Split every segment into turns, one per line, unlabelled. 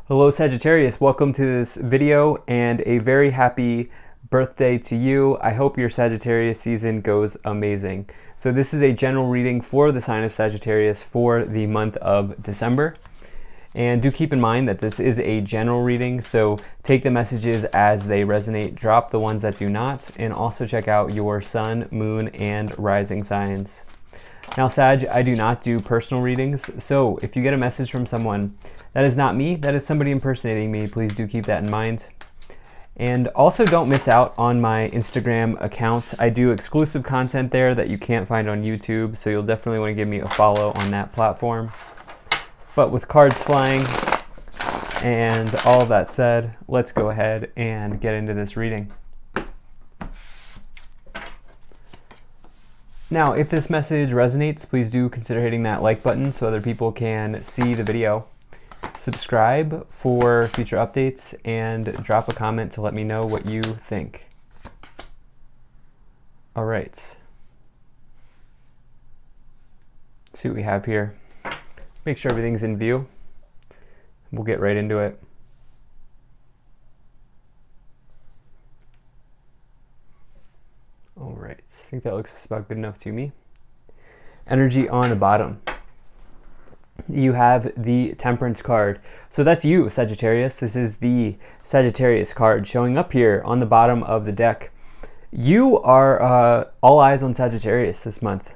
Hello Sagittarius, welcome to this video and a very happy birthday to you. I hope your Sagittarius season goes amazing. So this is a general reading for the sign of Sagittarius for the month of December. And do keep in mind that this is a general reading, so take the messages as they resonate, drop the ones that do not, and also check out your sun, moon, and rising signs. Now, Sag, I do not do personal readings, so if you get a message from someone that is not me, that is somebody impersonating me, please do keep that in mind. And also don't miss out on my Instagram account. I do exclusive content there that you can't find on YouTube, so you'll definitely want to give me a follow on that platform. But with cards flying and all of that said, let's go ahead and get into this reading. Now, if this message resonates, please do consider hitting that like button so other people can see the video. Subscribe for future updates and drop a comment to let me know what you think. All right. Let's see what we have here. Make sure everything's in view. We'll get right into it. All right, I think that looks about good enough to me. Energy on the bottom. You have the Temperance card. So that's you, Sagittarius. This is the Sagittarius card showing up here on the bottom of the deck. You are all eyes on Sagittarius this month.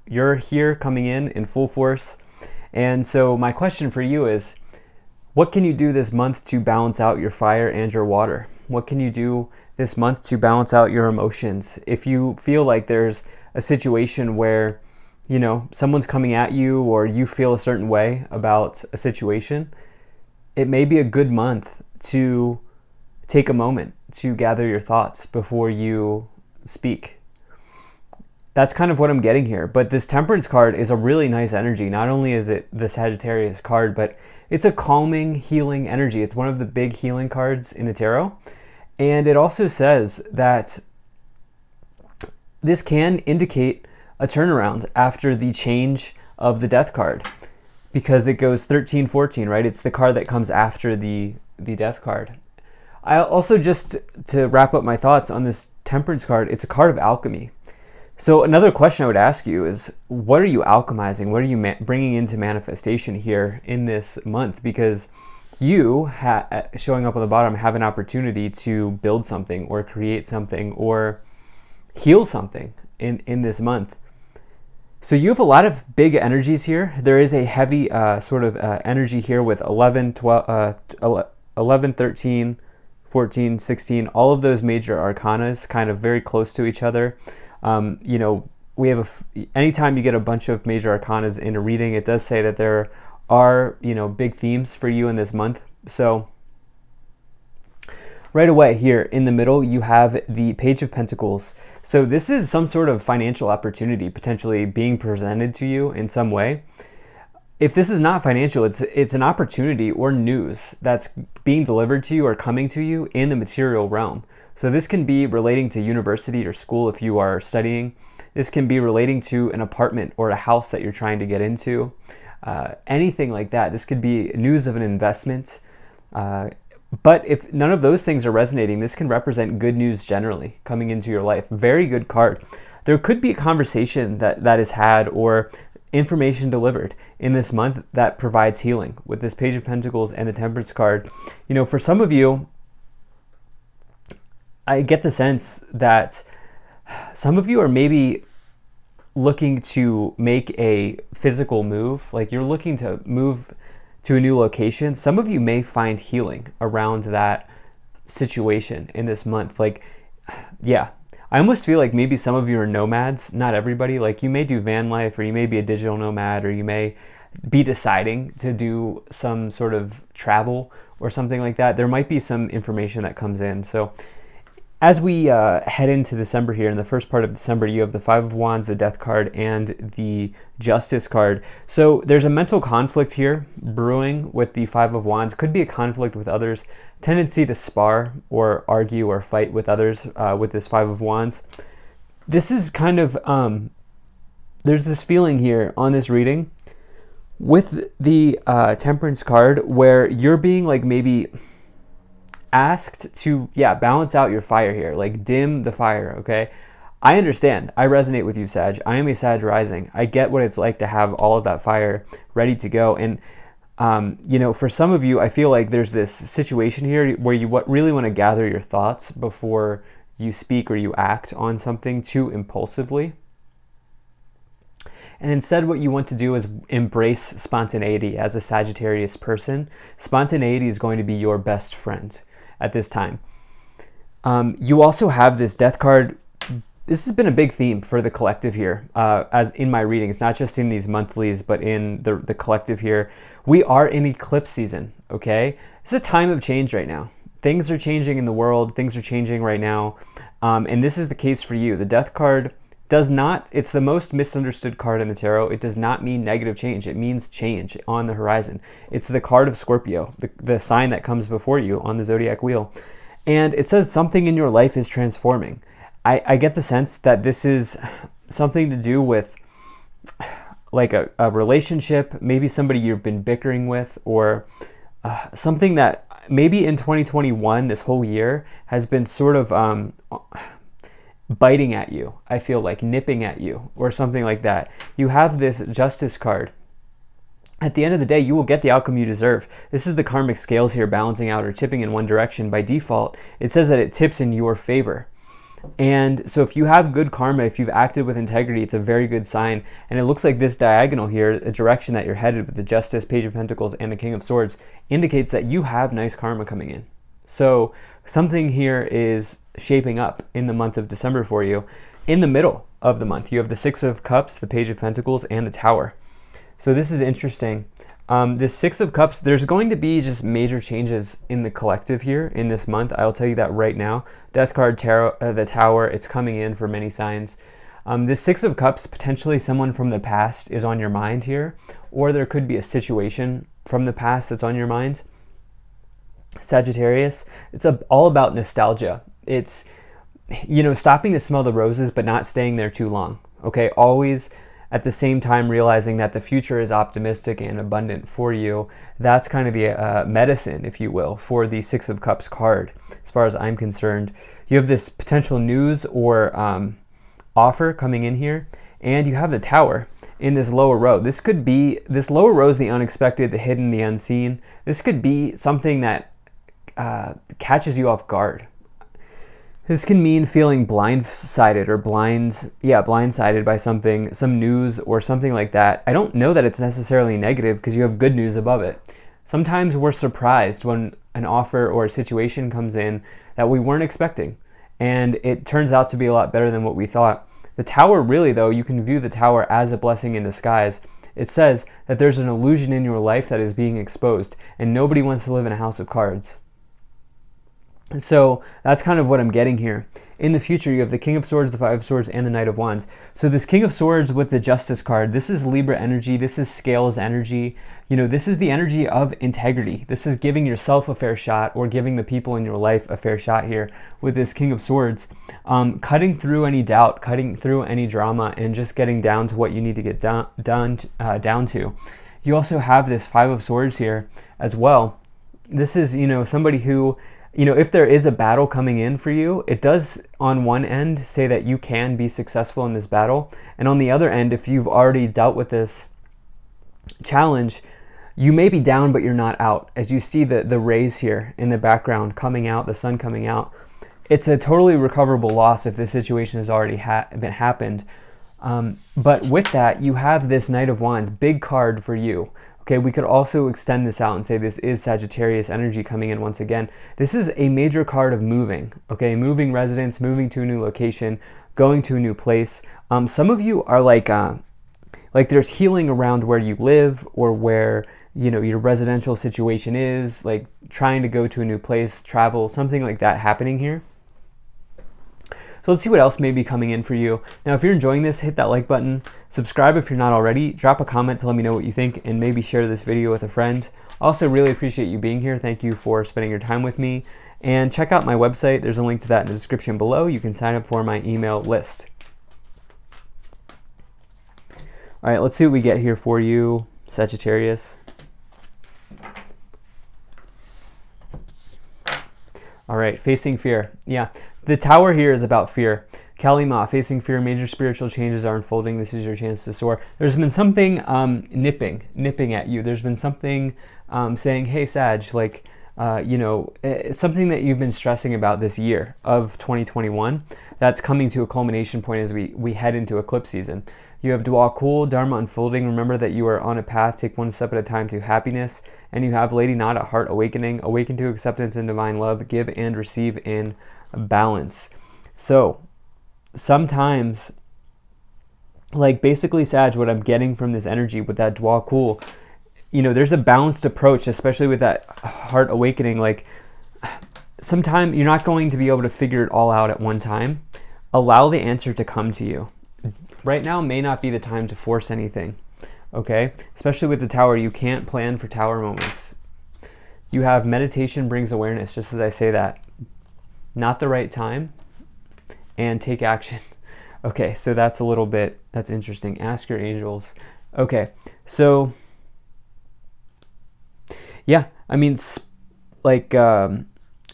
You're here coming in full force. And so my question for you is, what can you do this month to balance out your fire and your water? What can you do this month to balance out your emotions? If you feel like there's a situation where, you know, someone's coming at you or you feel a certain way about a situation, it may be a good month to take a moment to gather your thoughts before you speak. That's kind of what I'm getting here. But this Temperance card is a really nice energy. Not only is it the Sagittarius card, but it's a calming, healing energy. It's one of the big healing cards in the tarot. And it also says that this can indicate a turnaround after the change of the Death card, because it goes 13, 14, right? It's the card that comes after the Death card. I also, just to wrap up my thoughts on this Temperance card, it's a card of alchemy. So another question I would ask you is, what are you alchemizing? What are you bringing into manifestation here in this month? Because you, showing up on the bottom, have an opportunity to build something or create something or heal something in this month. So you have a lot of big energies here. There is a heavy energy here with 11, 13, 14, 16, all of those major arcanas kind of very close to each other. You know, we have anytime you get a bunch of major arcanas in a reading, it does say that there are, you know, big themes for you in this month. So right away here in the middle, you have the Page of Pentacles. So this is some sort of financial opportunity potentially being presented to you in some way. If this is not financial, it's an opportunity or news that's being delivered to you or coming to you in the material realm. So this can be relating to university or school if you are studying. This can be relating to an apartment or a house that you're trying to get into. Anything like that. This could be news of an investment. But if none of those things are resonating, this can represent good news generally coming into your life. Very good card. There could be a conversation that is had or information delivered in this month that provides healing with this Page of Pentacles and the Temperance card. You know, for some of you, I get the sense that some of you are maybe looking to make a physical move, like you're looking to move to a new location. Some of you may find healing around that situation in this month. Like, yeah, I almost feel like maybe some of you are nomads, not everybody. Like, you may do van life, or you may be a digital nomad, or you may be deciding to do some sort of travel or something like that. There might be some information that comes in. So as we head into December here, in the first part of December, you have the Five of Wands, the Death card, and the Justice card. So there's a mental conflict here brewing with the Five of Wands. Could be a conflict with others, tendency to spar or argue or fight with others with this Five of Wands. This is kind of, there's this feeling here on this reading with the Temperance card, where you're being like maybe asked to, balance out your fire here, like dim the fire, okay? I understand. I resonate with you, Sag. I am a Sag rising. I get what it's like to have all of that fire ready to go. And, for some of you, I feel like there's this situation here where you really want to gather your thoughts before you speak or you act on something too impulsively. And instead, what you want to do is embrace spontaneity as a Sagittarius person. Spontaneity is going to be your best friend at this time. You also have this Death card. This has been a big theme for the collective here, as in my readings, not just in these monthlies, but in the collective here. We are in eclipse season, okay? It's a time of change right now. Things are changing in the world. Things are changing right now. And this is the case for you. The Death card does not, it's the most misunderstood card in the tarot. It does not mean negative change. It means change on the horizon. It's the card of Scorpio, the sign that comes before you on the zodiac wheel. And it says something in your life is transforming. I get the sense that this is something to do with like a relationship, maybe somebody you've been bickering with, or something that maybe in 2021, this whole year, has been sort of biting at you. I feel like nipping at you or something like that. You have this Justice card. At the end of the day, you will get the outcome you deserve. This is the karmic scales here balancing out or tipping in one direction. By default, it says that it tips in your favor. And so if you have good karma, if you've acted with integrity, it's a very good sign. And it looks like this diagonal here, the direction that you're headed with the Justice, Page of Pentacles, and the King of Swords, indicates that you have nice karma coming in. So something here is shaping up in the month of December for you. In the middle of the month, you have the Six of Cups, the Page of Pentacles, and the Tower. So this is interesting. This Six of Cups, there's going to be just major changes in the collective here in this month. I'll tell you that right now. Death card, tarot, the Tower, it's coming in for many signs. This Six of Cups, potentially someone from the past is on your mind here, or there could be a situation from the past that's on your mind. Sagittarius, it's all about nostalgia. It's, stopping to smell the roses, but not staying there too long. Okay, always at the same time realizing that the future is optimistic and abundant for you. That's kind of the medicine, if you will, for the Six of Cups card, as far as I'm concerned. You have this potential news or offer coming in here, and you have the Tower in this lower row. This lower row is the unexpected, the hidden, the unseen. This could be something that catches you off guard. This can mean feeling blindsided or blindsided by something, some news or something like that. I don't know that it's necessarily negative because you have good news above it. Sometimes we're surprised when an offer or a situation comes in that we weren't expecting, and it turns out to be a lot better than what we thought. The Tower, really though, you can view the Tower as a blessing in disguise. It says that there's an illusion in your life that is being exposed, and nobody wants to live in a house of cards. So that's kind of what I'm getting here. In the future, you have the King of Swords, the Five of Swords, and the Knight of Wands. So this King of Swords with the Justice card, this is Libra energy. This is Scales energy. This is the energy of integrity. This is giving yourself a fair shot or giving the people in your life a fair shot here with this King of Swords. Cutting through any doubt, cutting through any drama, and just getting down to what you need to get down to. You also have this Five of Swords here as well. This is, somebody who, if there is a battle coming in for you, it does on one end say that you can be successful in this battle. And on the other end, if you've already dealt with this challenge, you may be down, but you're not out. As you see the rays here in the background coming out, the sun coming out, it's a totally recoverable loss if this situation has already happened. But with that, you have this Knight of Wands, big card for you. Okay, we could also extend this out and say this is Sagittarius energy coming in once again. This is a major card of moving, okay? Moving residence, moving to a new location, going to a new place. Some of you are like there's healing around where you live or where, your residential situation is, like trying to go to a new place, travel, something like that happening here. So let's see what else may be coming in for you. Now, if you're enjoying this, hit that like button, subscribe if you're not already, drop a comment to let me know what you think, and maybe share this video with a friend. Also, really appreciate you being here. Thank you for spending your time with me. And check out my website. There's a link to that in the description below. You can sign up for my email list. All right, let's see what we get here for you. Sagittarius. All right, facing fear. Yeah, the Tower here is about fear. Kalima, facing fear, major spiritual changes are unfolding. This is your chance to soar. There's been something nipping at you. There's been something saying, hey, Sag, like, it's something that you've been stressing about this year of 2021 that's coming to a culmination point as we head into eclipse season. You have Dwa Kul, Dharma unfolding. Remember that you are on a path. Take one step at a time to happiness. And you have Lady Nada, heart awakening. Awaken to acceptance and divine love. Give and receive in balance. So sometimes, like basically, Sag, what I'm getting from this energy with that Dwa Kul, there's a balanced approach, especially with that heart awakening. Like, sometimes you're not going to be able to figure it all out at one time. Allow the answer to come to you. Right now may not be the time to force anything, okay? Especially with the Tower, you can't plan for Tower moments. You have meditation brings awareness, just as I say that. Not the right time, and take action. Okay, so that's a little bit, that's interesting. Ask your angels. Okay, so, yeah, I mean,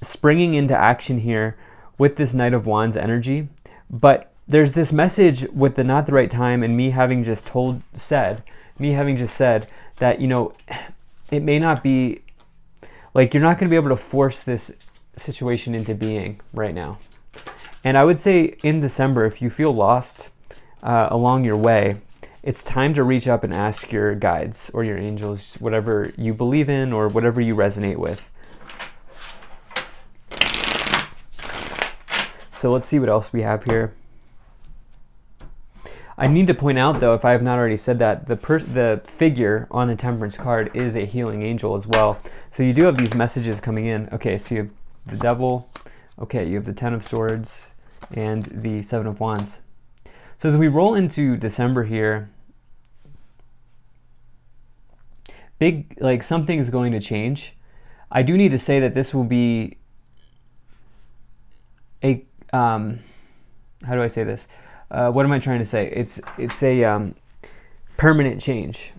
springing into action here with this Knight of Wands energy, but there's this message with the not the right time, and me having just said that, it may not be, like, you're not going to be able to force this situation into being right now. And I would say in December, if you feel lost along your way, it's time to reach up and ask your guides or your angels, whatever you believe in or whatever you resonate with. So let's see what else we have here. I need to point out, though, if I have not already said that, the figure on the Temperance card is a healing angel as well. So you do have these messages coming in. Okay, so you have the Devil. Okay, you have the Ten of Swords and the Seven of Wands. So as we roll into December here, something is going to change. I do need to say that this will be a, how do I say this? What am I trying to say? It's a permanent change.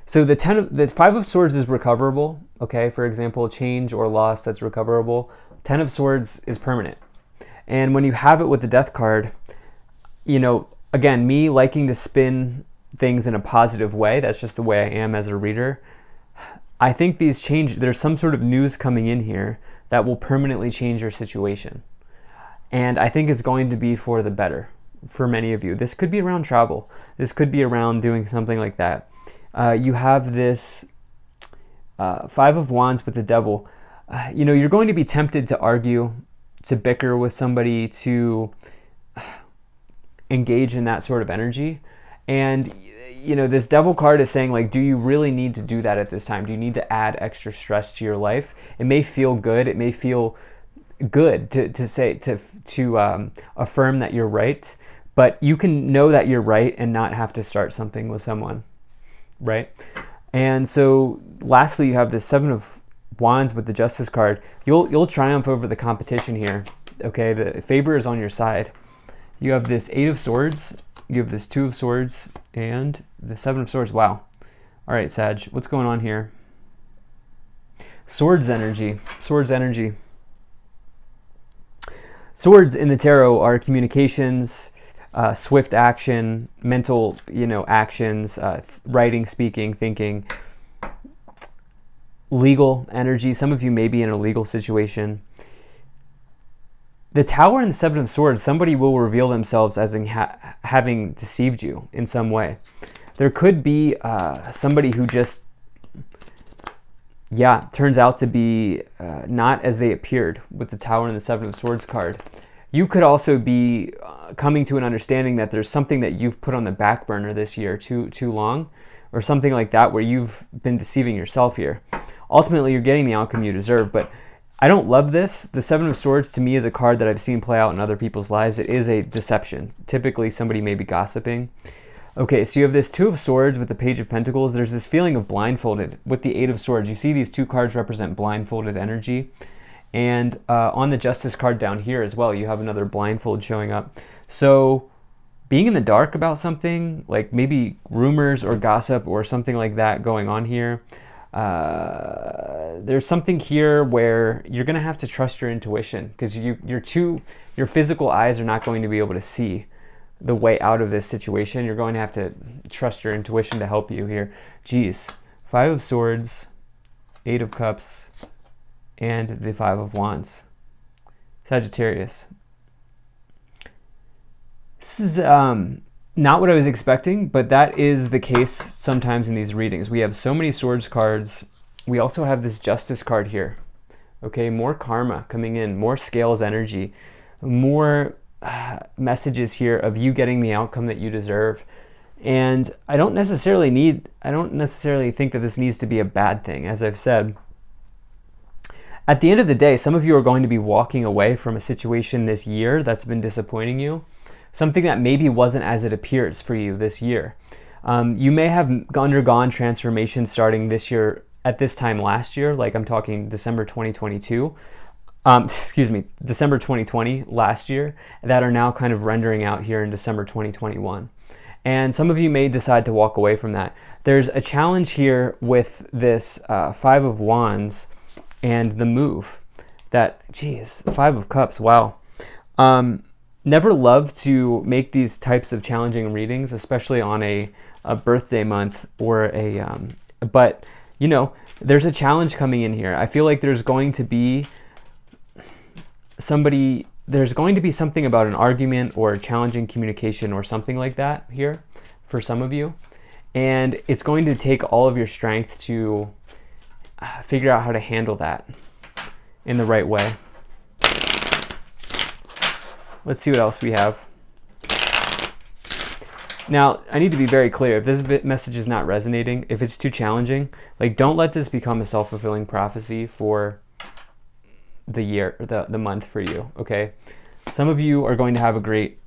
So the Five of Swords is recoverable. Okay, for example, change or loss, that's recoverable. Ten of Swords is permanent. And when you have it with the Death card, again, me liking to spin things in a positive way. That's just the way I am as a reader. I think these change. There's some sort of news coming in here that will permanently change your situation, and I think it's going to be for the better. For many of you, this could be around travel. This could be around doing something like that. You have this Five of Wands with the Devil. You're going to be tempted to argue, to bicker with somebody, to engage in that sort of energy. And, this Devil card is saying, like, do you really need to do that at this time? Do you need to add extra stress to your life? It may feel good. It may feel good to affirm that you're right. But you can know that you're right and not have to start something with someone, right? And so lastly, you have the Seven of Wands with the Justice card. You'll triumph over the competition here, okay? The favor is on your side. You have this Eight of Swords, you have this Two of Swords, and the Seven of Swords. Wow. All right, Sag, what's going on here? Swords energy. Swords energy. Swords in the tarot are communications, swift action, mental, actions, writing, speaking, thinking, legal energy. Some of you may be in a legal situation. The Tower and the Seven of Swords, somebody will reveal themselves as having deceived you in some way. There could be somebody who just, turns out to be not as they appeared with the Tower and the Seven of Swords card. You could also be coming to an understanding that there's something that you've put on the back burner this year too long, or something like that, where you've been deceiving yourself here. Ultimately, you're getting the outcome you deserve, but I don't love this. The Seven of Swords to me is a card that I've seen play out in other people's lives. It is a deception. Typically, somebody may be gossiping. Okay, so you have this Two of Swords with the Page of Pentacles. There's this feeling of blindfolded with the Eight of Swords. You see these two cards represent blindfolded energy. And on the Justice card down here as well, you have another blindfold showing up. So being in the dark about something, like maybe rumors or gossip or something like that going on here. There's something here where you're going to have to trust your intuition, because your physical eyes are not going to be able to see the way out of this situation. You're going to have to trust your intuition to help you here. Geez, 5 of Swords, 8 of Cups, and the 5 of Wands. Sagittarius. This is not what I was expecting, but that is the case sometimes in these readings. We have so many Swords cards. We also have this Justice card here. Okay, more karma coming in, more scales energy, more messages here of you getting the outcome that you deserve. And I don't necessarily think that this needs to be a bad thing. As I've said, at the end of the day, some of you are going to be walking away from a situation this year that's been disappointing you. Something that maybe wasn't as it appears for you this year. You may have undergone transformation starting this year at this time last year, like I'm talking December 2022. December 2020 last year, that are now kind of rendering out here in December 2021. And some of you may decide to walk away from that. There's a challenge here with this 5 of Wands and the move. That, geez, the 5 of Cups, wow. Never love to make these types of challenging readings, especially on a birthday month or but you know, there's a challenge coming in here. I feel like there's going to be something about an argument or challenging communication or something like that here for some of you. And it's going to take all of your strength to figure out how to handle that in the right way. Let's see what else we have. Now, I need to be very clear. If this message is not resonating, if it's too challenging, like, don't let this become a self-fulfilling prophecy for the year, the month for you, okay? Some of you are going to have a great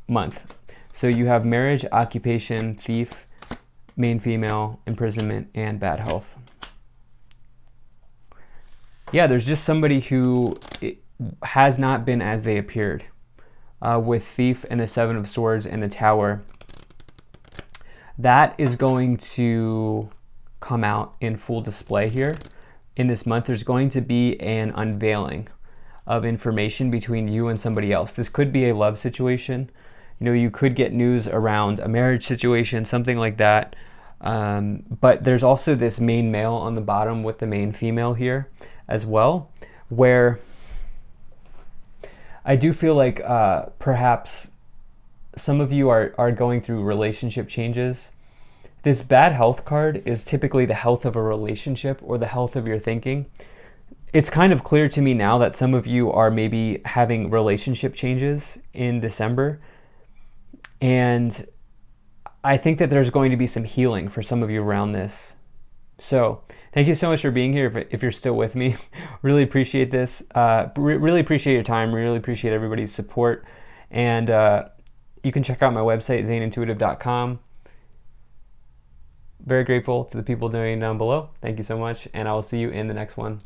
month. So you have marriage, occupation, thief, main female, imprisonment, and bad health. Yeah, there's just somebody who has not been as they appeared. With thief and the 7 of Swords and the Tower, that is going to come out in full display here. In this month, there's going to be an unveiling of information between you and somebody else. This could be a love situation. You know, you could get news around a marriage situation, something like that. But there's also this main male on the bottom with the main female here as well, where I do feel like perhaps some of you are going through relationship changes. This bad health card is typically the health of a relationship or the health of your thinking. It's kind of clear to me now that some of you are maybe having relationship changes in December. And I think that there's going to be some healing for some of you around this. So thank you so much for being here. If you're still with me, really appreciate this. Really appreciate your time. Really appreciate everybody's support. And you can check out my website, zanintuitive.com. Very grateful to the people donating down below. Thank you so much. And I will see you in the next one.